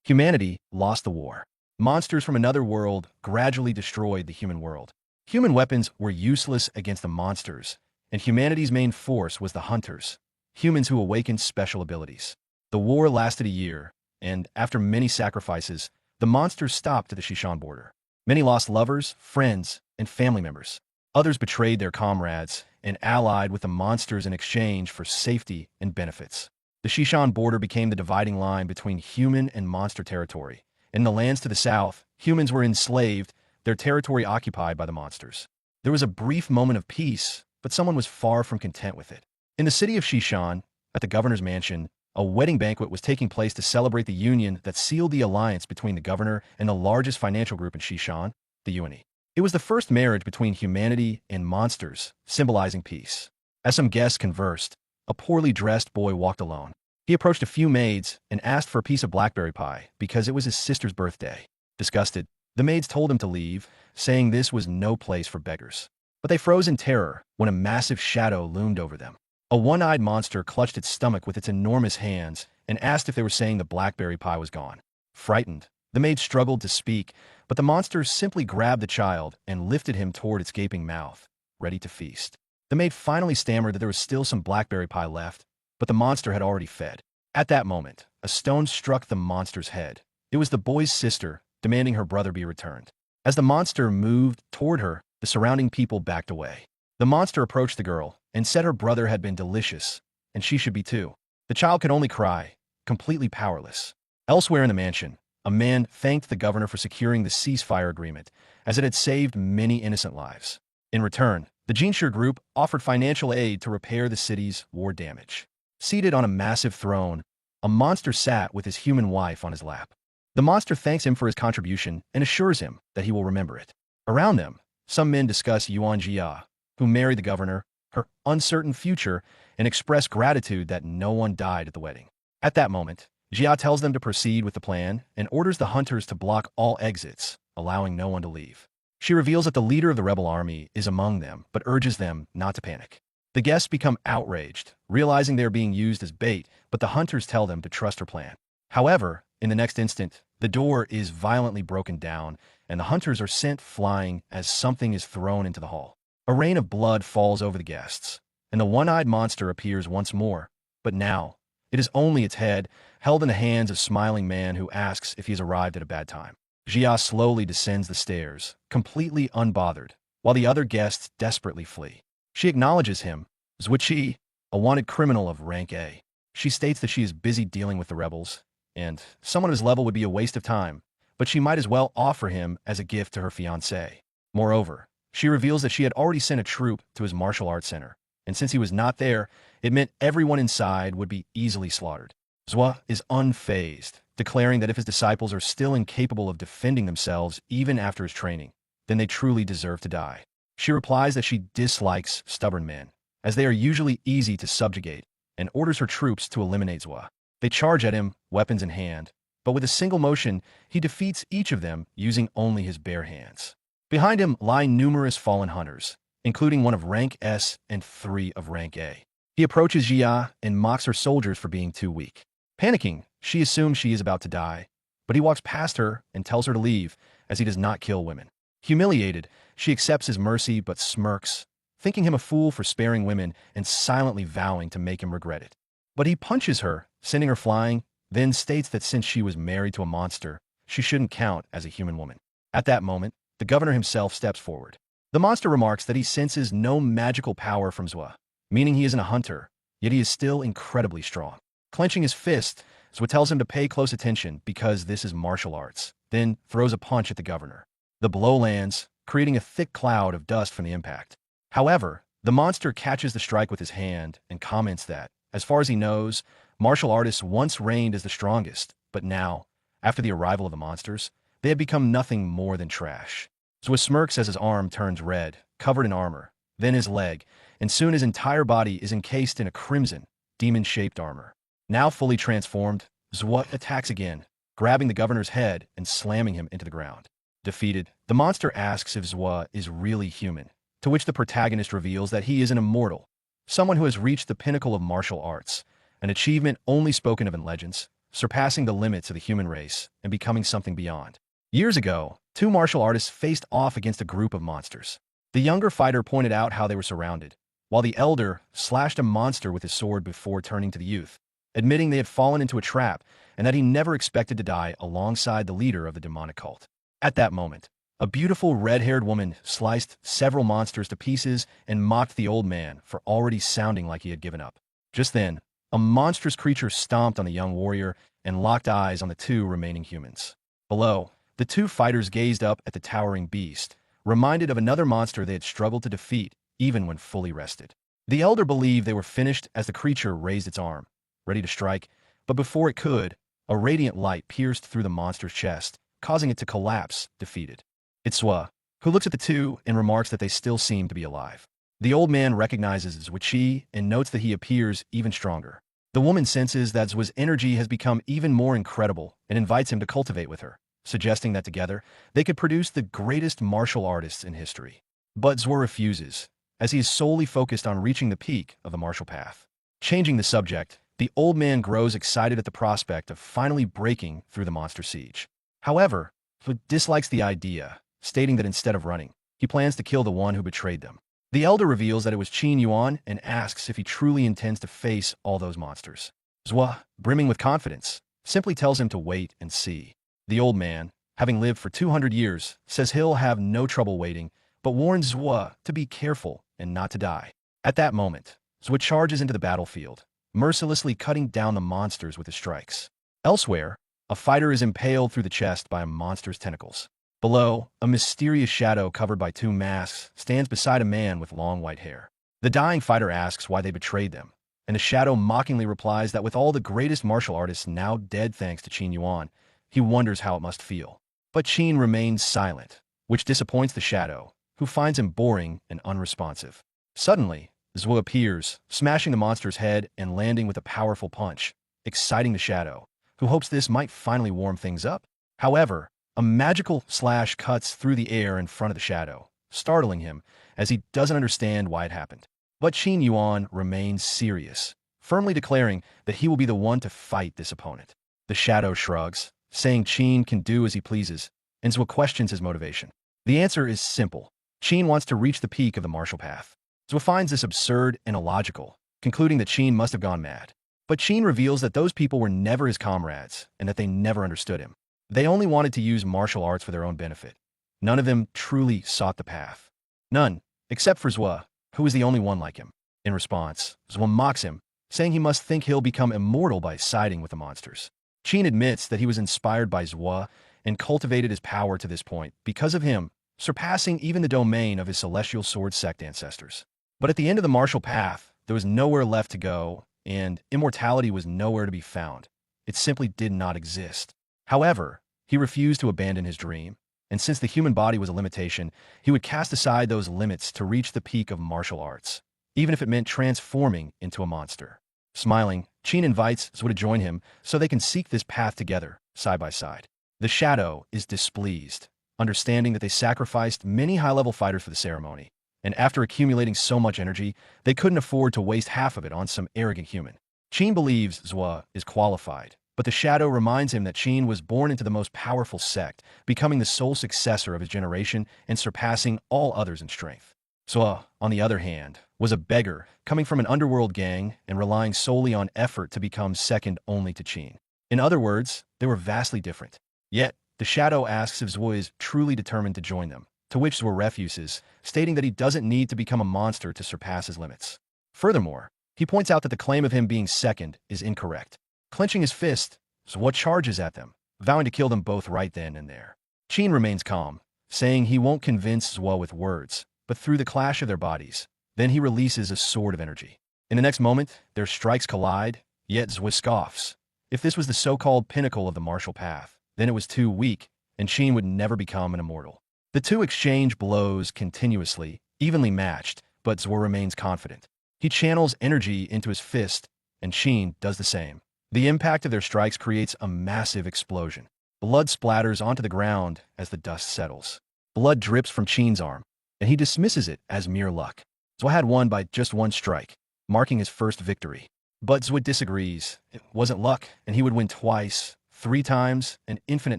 Humanity lost the war. Monsters from another world gradually destroyed the human world. Human weapons were useless against the monsters, and humanity's main force was the hunters, humans who awakened special abilities. The war lasted a year, and after many sacrifices, the monsters stopped at the Shishan border. Many lost lovers, friends, and family members. Others betrayed their comrades and allied with the monsters in exchange for safety and benefits. The Shishan border became the dividing line between human and monster territory. In the lands to the south, humans were enslaved, their territory occupied by the monsters. There was a brief moment of peace, but someone was far from content with it. In the city of Shishan, at the governor's mansion, a wedding banquet was taking place to celebrate the union that sealed the alliance between the governor and the largest financial group in Shishan, the UNE. It was the first marriage between humanity and monsters, symbolizing peace. As some guests conversed, a poorly dressed boy walked alone. He approached a few maids and asked for a piece of blackberry pie because it was his sister's birthday. Disgusted, the maids told him to leave, saying this was no place for beggars. But they froze in terror when a massive shadow loomed over them. A one-eyed monster clutched its stomach with its enormous hands and asked if they were saying the blackberry pie was gone. Frightened, the maid struggled to speak, but the monster simply grabbed the child and lifted him toward its gaping mouth, ready to feast. The maid finally stammered that there was still some blackberry pie left, but the monster had already fed. At that moment, a stone struck the monster's head. It was the boy's sister, demanding her brother be returned. As the monster moved toward her, the surrounding people backed away. The monster approached the girl and said her brother had been delicious, and she should be too. The child could only cry, completely powerless. Elsewhere in the mansion, a man thanked the governor for securing the ceasefire agreement, as it had saved many innocent lives. In return, the Jinshur group offered financial aid to repair the city's war damage. Seated on a massive throne, a monster sat with his human wife on his lap. The monster thanks him for his contribution and assures him that he will remember it. Around them, some men discuss Yuan Jia, who married the governor, her uncertain future, and express gratitude that no one died at the wedding. At that moment, Jia tells them to proceed with the plan and orders the hunters to block all exits, allowing no one to leave. She reveals that the leader of the rebel army is among them, but urges them not to panic. The guests become outraged, realizing they are being used as bait, but the hunters tell them to trust her plan. However, in the next instant, the door is violently broken down, and the hunters are sent flying as something is thrown into the hall. A rain of blood falls over the guests, and the one-eyed monster appears once more, but now, it is only its head, held in the hands of a smiling man who asks if he has arrived at a bad time. Jia slowly descends the stairs, completely unbothered, while the other guests desperately flee. She acknowledges him, Zwichi, a wanted criminal of rank A. She states that she is busy dealing with the rebels, and someone of his level would be a waste of time, but she might as well offer him as a gift to her fiancé. Moreover, she reveals that she had already sent a troop to his martial arts center, and since he was not there, it meant everyone inside would be easily slaughtered. Zwa is unfazed, declaring that if his disciples are still incapable of defending themselves even after his training, then they truly deserve to die. She replies that she dislikes stubborn men, as they are usually easy to subjugate, and orders her troops to eliminate Zwa. They charge at him, weapons in hand, but with a single motion, he defeats each of them using only his bare hands. Behind him lie numerous fallen hunters, including one of rank S and 3 of rank A. He approaches Jia and mocks her soldiers for being too weak. Panicking, she assumes she is about to die, but he walks past her and tells her to leave, as he does not kill women. Humiliated, she accepts his mercy but smirks, thinking him a fool for sparing women and silently vowing to make him regret it. But he punches her, sending her flying, then states that since she was married to a monster, she shouldn't count as a human woman. At that moment, the governor himself steps forward. The monster remarks that he senses no magical power from Zwa, meaning he isn't a hunter, yet he is still incredibly strong. Clenching his fist, Zwa tells him to pay close attention because this is martial arts, then throws a punch at the governor. The blow lands, creating a thick cloud of dust from the impact. However, the monster catches the strike with his hand and comments that, as far as he knows, martial artists once reigned as the strongest, but now, after the arrival of the monsters, they have become nothing more than trash. Zwa smirks as his arm turns red, covered in armor, then his leg, and soon his entire body is encased in a crimson, demon-shaped armor. Now fully transformed, Zwa attacks again, grabbing the governor's head and slamming him into the ground. Defeated, the monster asks if Zwa is really human, to which the protagonist reveals that he is an immortal, someone who has reached the pinnacle of martial arts, an achievement only spoken of in legends, surpassing the limits of the human race and becoming something beyond. Years ago, two martial artists faced off against a group of monsters. The younger fighter pointed out how they were surrounded, while the elder slashed a monster with his sword before turning to the youth, admitting they had fallen into a trap and that he never expected to die alongside the leader of the demonic cult. At that moment, a beautiful red-haired woman sliced several monsters to pieces and mocked the old man for already sounding like he had given up. Just then, a monstrous creature stomped on the young warrior and locked eyes on the two remaining humans. Below, the two fighters gazed up at the towering beast, reminded of another monster they had struggled to defeat even when fully rested. The elder believed they were finished as the creature raised its arm, ready to strike, but before it could, a radiant light pierced through the monster's chest, causing it to collapse, defeated. It's Zwa, who looks at the two and remarks that they still seem to be alive. The old man recognizes Zwa and notes that he appears even stronger. The woman senses that Zwa's energy has become even more incredible and invites him to cultivate with her, suggesting that together they could produce the greatest martial artists in history. But Zwa refuses, as he is solely focused on reaching the peak of the martial path. Changing the subject, the old man grows excited at the prospect of finally breaking through the monster siege. However, Zwa dislikes the idea, stating that instead of running, he plans to kill the one who betrayed them. The elder reveals that it was Qin Yuan and asks if he truly intends to face all those monsters. Zwa, brimming with confidence, simply tells him to wait and see. The old man, having lived for 200 years, says he'll have no trouble waiting, but warns Zwa to be careful and not to die. At that moment, Zwa charges into the battlefield, mercilessly cutting down the monsters with his strikes. Elsewhere, a fighter is impaled through the chest by a monster's tentacles. Below, a mysterious shadow covered by two masks stands beside a man with long white hair. The dying fighter asks why they betrayed them, and the shadow mockingly replies that with all the greatest martial artists now dead thanks to Qin Yuan, he wonders how it must feel. But Qin remains silent, which disappoints the shadow, who finds him boring and unresponsive. Suddenly, Zwa appears, smashing the monster's head and landing with a powerful punch, exciting the shadow, who hopes this might finally warm things up. However, a magical slash cuts through the air in front of the shadow, startling him as he doesn't understand why it happened. But Qin Yuan remains serious, firmly declaring that he will be the one to fight this opponent. The shadow shrugs, saying Qin can do as he pleases, and Zwa questions his motivation. The answer is simple. Qin wants to reach the peak of the martial path. Zwa finds this absurd and illogical, concluding that Qin must have gone mad. But Qin reveals that those people were never his comrades and that they never understood him. They only wanted to use martial arts for their own benefit. None of them truly sought the path. None, except for Zwa, who is the only one like him. In response, Zwa mocks him, saying he must think he'll become immortal by siding with the monsters. Qin admits that he was inspired by Zwa and cultivated his power to this point because of him, surpassing even the domain of his celestial sword sect ancestors. But at the end of the martial path, there was nowhere left to go, and immortality was nowhere to be found. It simply did not exist. However, he refused to abandon his dream, and since the human body was a limitation, he would cast aside those limits to reach the peak of martial arts, even if it meant transforming into a monster. Smiling, Qin invites Zwa to join him so they can seek this path together, side by side. The shadow is displeased, understanding that they sacrificed many high-level fighters for the ceremony, and after accumulating so much energy, they couldn't afford to waste half of it on some arrogant human. Qin believes Zwa is qualified, but the shadow reminds him that Qin was born into the most powerful sect, becoming the sole successor of his generation and surpassing all others in strength. Zwa, on the other hand, was a beggar, coming from an underworld gang and relying solely on effort to become second only to Qin. In other words, they were vastly different. Yet, the shadow asks if Zwa is truly determined to join them, to which Zwa refuses, stating that he doesn't need to become a monster to surpass his limits. Furthermore, he points out that the claim of him being second is incorrect. Clenching his fist, Zwa charges at them, vowing to kill them both right then and there. Qin remains calm, saying he won't convince Zwa with words, but through the clash of their bodies. Then he releases a sword of energy. In the next moment, their strikes collide, yet Zwa scoffs. If this was the so-called pinnacle of the martial path, then it was too weak, and Qin would never become an immortal. The two exchange blows continuously, evenly matched, but Zwa remains confident. He channels energy into his fist, and Qin does the same. The impact of their strikes creates a massive explosion. Blood splatters onto the ground as the dust settles. Blood drips from Qin's arm, and he dismisses it as mere luck. Zwa had won by just one strike, marking his first victory. But Zwood disagrees. It wasn't luck, and he would win twice, 3 times, an infinite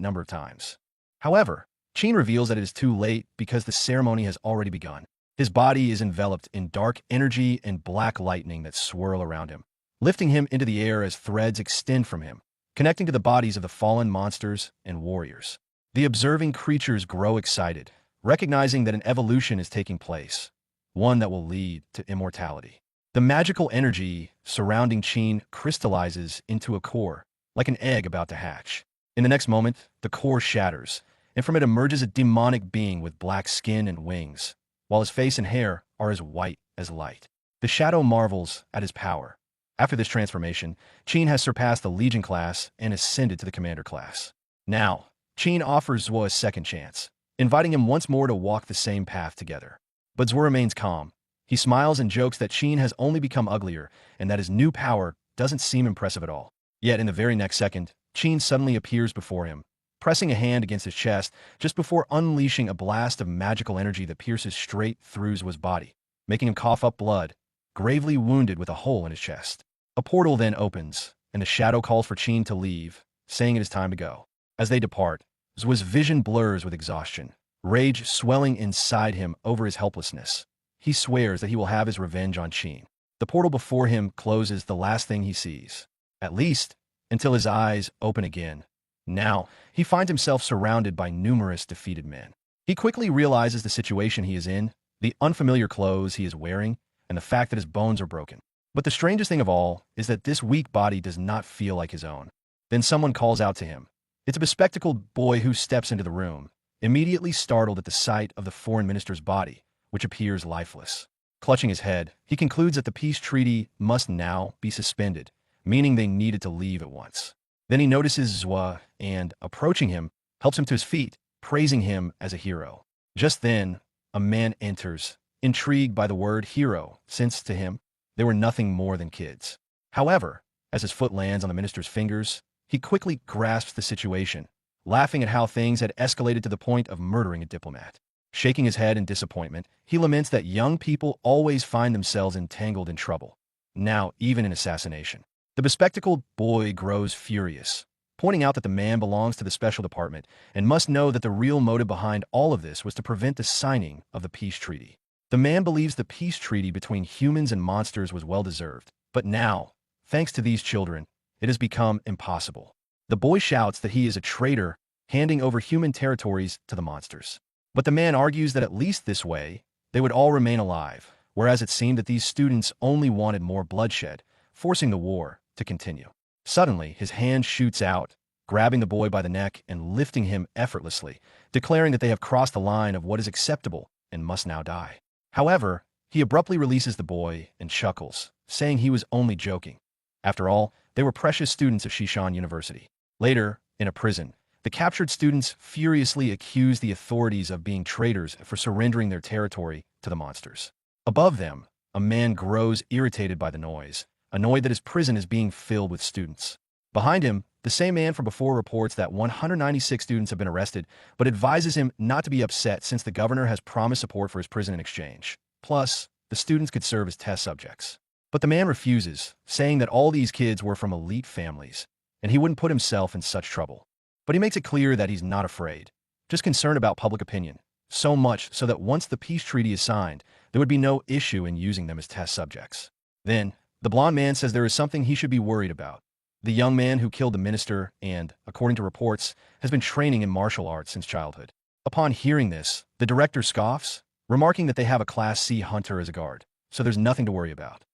number of times. However, Qin reveals that it is too late because the ceremony has already begun. His body is enveloped in dark energy and black lightning that swirl around him, lifting him into the air as threads extend from him, connecting to the bodies of the fallen monsters and warriors. The observing creatures grow excited, recognizing that an evolution is taking place, one that will lead to immortality. The magical energy surrounding Qin crystallizes into a core, like an egg about to hatch. In the next moment, the core shatters, and from it emerges a demonic being with black skin and wings, while his face and hair are as white as light. The shadow marvels at his power. After this transformation, Qin has surpassed the Legion class and ascended to the Commander class. Now, Qin offers Zwo a second chance, inviting him once more to walk the same path together. But Zwo remains calm. He smiles and jokes that Qin has only become uglier and that his new power doesn't seem impressive at all. Yet in the very next second, Qin suddenly appears before him, pressing a hand against his chest just before unleashing a blast of magical energy that pierces straight through Zwo's body, making him cough up blood, gravely wounded with a hole in his chest. A portal then opens, and the shadow calls for Qin to leave, saying it is time to go. As they depart, Zwo's vision blurs with exhaustion, rage swelling inside him over his helplessness. He swears that he will have his revenge on Qin. The portal before him closes the last thing he sees, at least until his eyes open again. Now, he finds himself surrounded by numerous defeated men. He quickly realizes the situation he is in, the unfamiliar clothes he is wearing, and the fact that his bones are broken. But the strangest thing of all is that this weak body does not feel like his own. Then someone calls out to him. It's a bespectacled boy who steps into the room, immediately startled at the sight of the foreign minister's body, which appears lifeless. Clutching his head, he concludes that the peace treaty must now be suspended, meaning they needed to leave at once. Then he notices Zwo and, approaching him, helps him to his feet, praising him as a hero. Just then, a man enters, intrigued by the word hero, since to him, they were nothing more than kids. However, as his foot lands on the minister's fingers, he quickly grasps the situation, laughing at how things had escalated to the point of murdering a diplomat. Shaking his head in disappointment, he laments that young people always find themselves entangled in trouble, now even in assassination. The bespectacled boy grows furious, pointing out that the man belongs to the special department and must know that the real motive behind all of this was to prevent the signing of the peace treaty. The man believes the peace treaty between humans and monsters was well-deserved, but now, thanks to these children, it has become impossible. The boy shouts that he is a traitor, handing over human territories to the monsters. But the man argues that at least this way, they would all remain alive, whereas it seemed that these students only wanted more bloodshed, forcing the war to continue. Suddenly, his hand shoots out, grabbing the boy by the neck and lifting him effortlessly, declaring that they have crossed the line of what is acceptable and must now die. However, he abruptly releases the boy and chuckles, saying he was only joking. After all, they were precious students of Shishan University. Later, in a prison, the captured students furiously accuse the authorities of being traitors for surrendering their territory to the monsters. Above them, a man grows irritated by the noise, annoyed that his prison is being filled with students. Behind him, the same man from before reports that 196 students have been arrested, but advises him not to be upset since the governor has promised support for his prison in exchange. Plus, the students could serve as test subjects. But the man refuses, saying that all these kids were from elite families, and he wouldn't put himself in such trouble. But he makes it clear that he's not afraid, just concerned about public opinion, so much so that once the peace treaty is signed, there would be no issue in using them as test subjects. Then, the blonde man says there is something he should be worried about. The young man who killed the minister and, according to reports, has been training in martial arts since childhood. Upon hearing this, the director scoffs, remarking that they have a Class C hunter as a guard, so there's nothing to worry about.